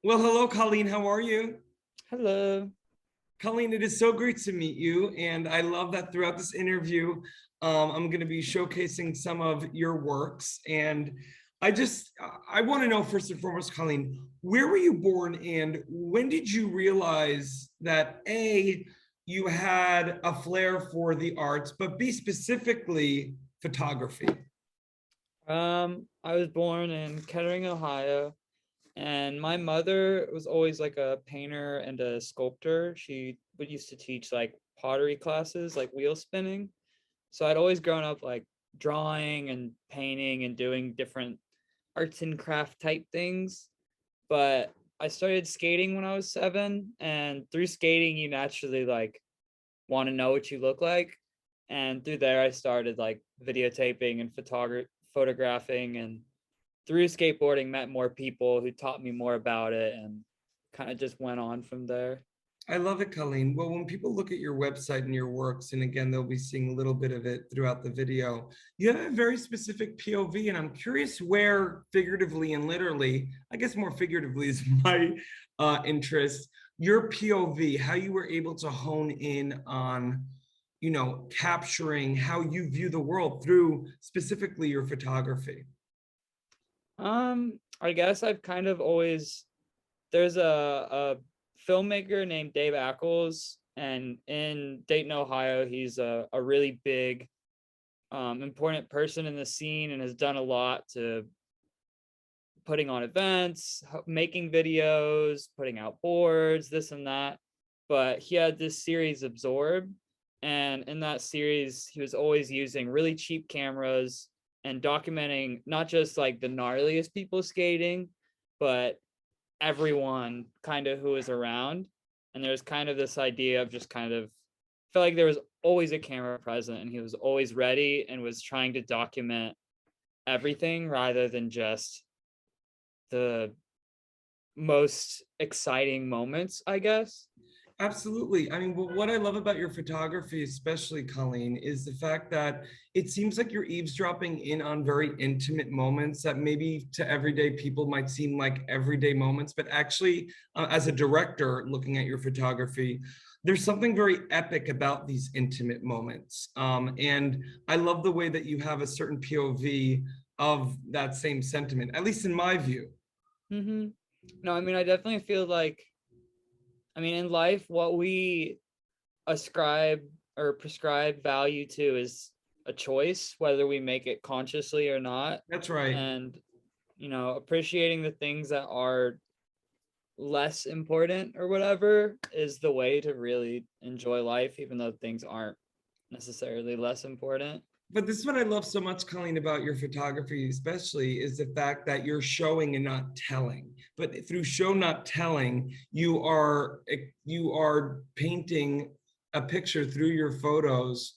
Well, hello, Colleen. How are you? Hello. Colleen, it is so great to meet you. And I love that throughout this interview, I'm going to be showcasing some of your works. And I want to know first and foremost, Colleen, where were you born and when did you realize that A, you had a flair for the arts, but B, specifically photography? I was born in Kettering, Ohio, and my mother was always like a painter and a sculptor. She would used to teach like pottery classes, like wheel spinning. So I'd always grown up like drawing and painting and doing different arts and craft type things. But I started skating when I was 7, and through skating, you naturally like want to know what you look like. And through there, I started like videotaping and photographing, and through skateboarding, met more people who taught me more about it, and kind of just went on from there. I love it, Colleen. Well, when people look at your website and your works, and again, they'll be seeing a little bit of it throughout the video, you have a very specific POV, and I'm curious where, figuratively and literally, I guess more figuratively is my interest, your POV, how you were able to hone in on, capturing how you view the world through specifically your photography. I guess I've kind of always there's a filmmaker named Dave Ackles, and in Dayton, Ohio, he's a really big, important person in the scene and has done a lot to putting on events, making videos, putting out boards, this and that. But he had this series Absorb, and in that series, he was always using really cheap cameras and documenting not just like the gnarliest people skating, but everyone kind of who was around. And there's kind of this idea of just kind of felt like there was always a camera present, and he was always ready and was trying to document everything rather than just the most exciting moments, I guess. Absolutely. I mean, what I love about your photography, especially Colleen, is the fact that it seems like you're eavesdropping in on very intimate moments that maybe to everyday people might seem like everyday moments, but actually, as a director looking at your photography, there's something very epic about these intimate moments. And I love the way that you have a certain POV of that same sentiment, at least in my view. Mm-hmm. No, I mean, I definitely feel like, I mean, in life, what we ascribe or prescribe value to is a choice, whether we make it consciously or not. That's right. And, appreciating the things that are less important or whatever is the way to really enjoy life, even though things aren't necessarily less important. But this is what I love so much, Colleen, about your photography, especially, is the fact that you're showing and not telling. But through show not telling, you are painting a picture through your photos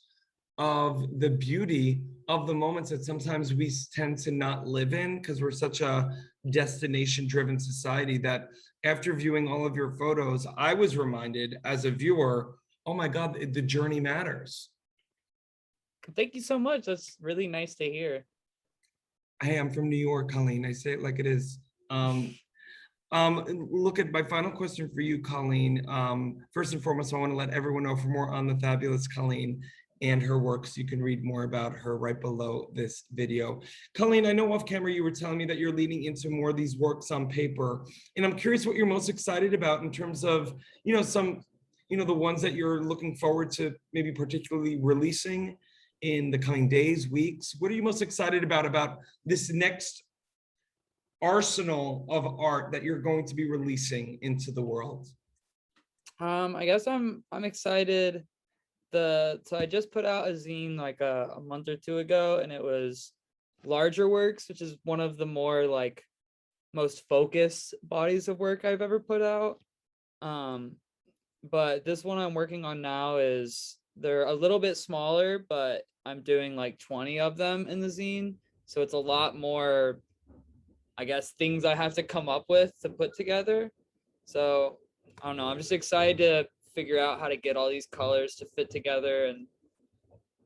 of the beauty of the moments that sometimes we tend to not live in because we're such a destination driven society that after viewing all of your photos, I was reminded as a viewer, oh my God, the journey matters. Thank you so much. That's really nice to hear. Hey, I'm from New York, Colleen. I say it like it is. Look at my final question for you, Colleen. First and foremost, I want to let everyone know for more on the fabulous Colleen and her works. You can read more about her right below this video. Colleen, I know off camera you were telling me that you're leading into more of these works on paper, and I'm curious what you're most excited about in terms of, the ones that you're looking forward to maybe particularly releasing in the coming days, weeks. What are you most excited about this next arsenal of art that you're going to be releasing into the world? I guess I'm excited. So I just put out a zine like a month or two ago, and it was larger works, which is one of the more like most focused bodies of work I've ever put out. But this one I'm working on now is they're a little bit smaller, but I'm doing like 20 of them in the zine. So it's a lot more, I guess, things I have to come up with to put together. So I don't know. I'm just excited to figure out how to get all these colors to fit together and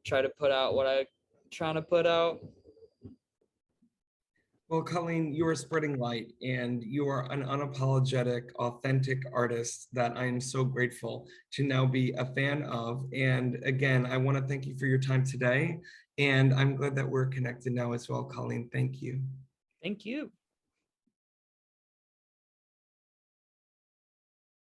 try to put out what I'm trying to put out. Well, Colleen, you are spreading light and you are an unapologetic, authentic artist that I am so grateful to now be a fan of. And again, I want to thank you for your time today. And I'm glad that we're connected now as well, Colleen. Thank you. Thank you.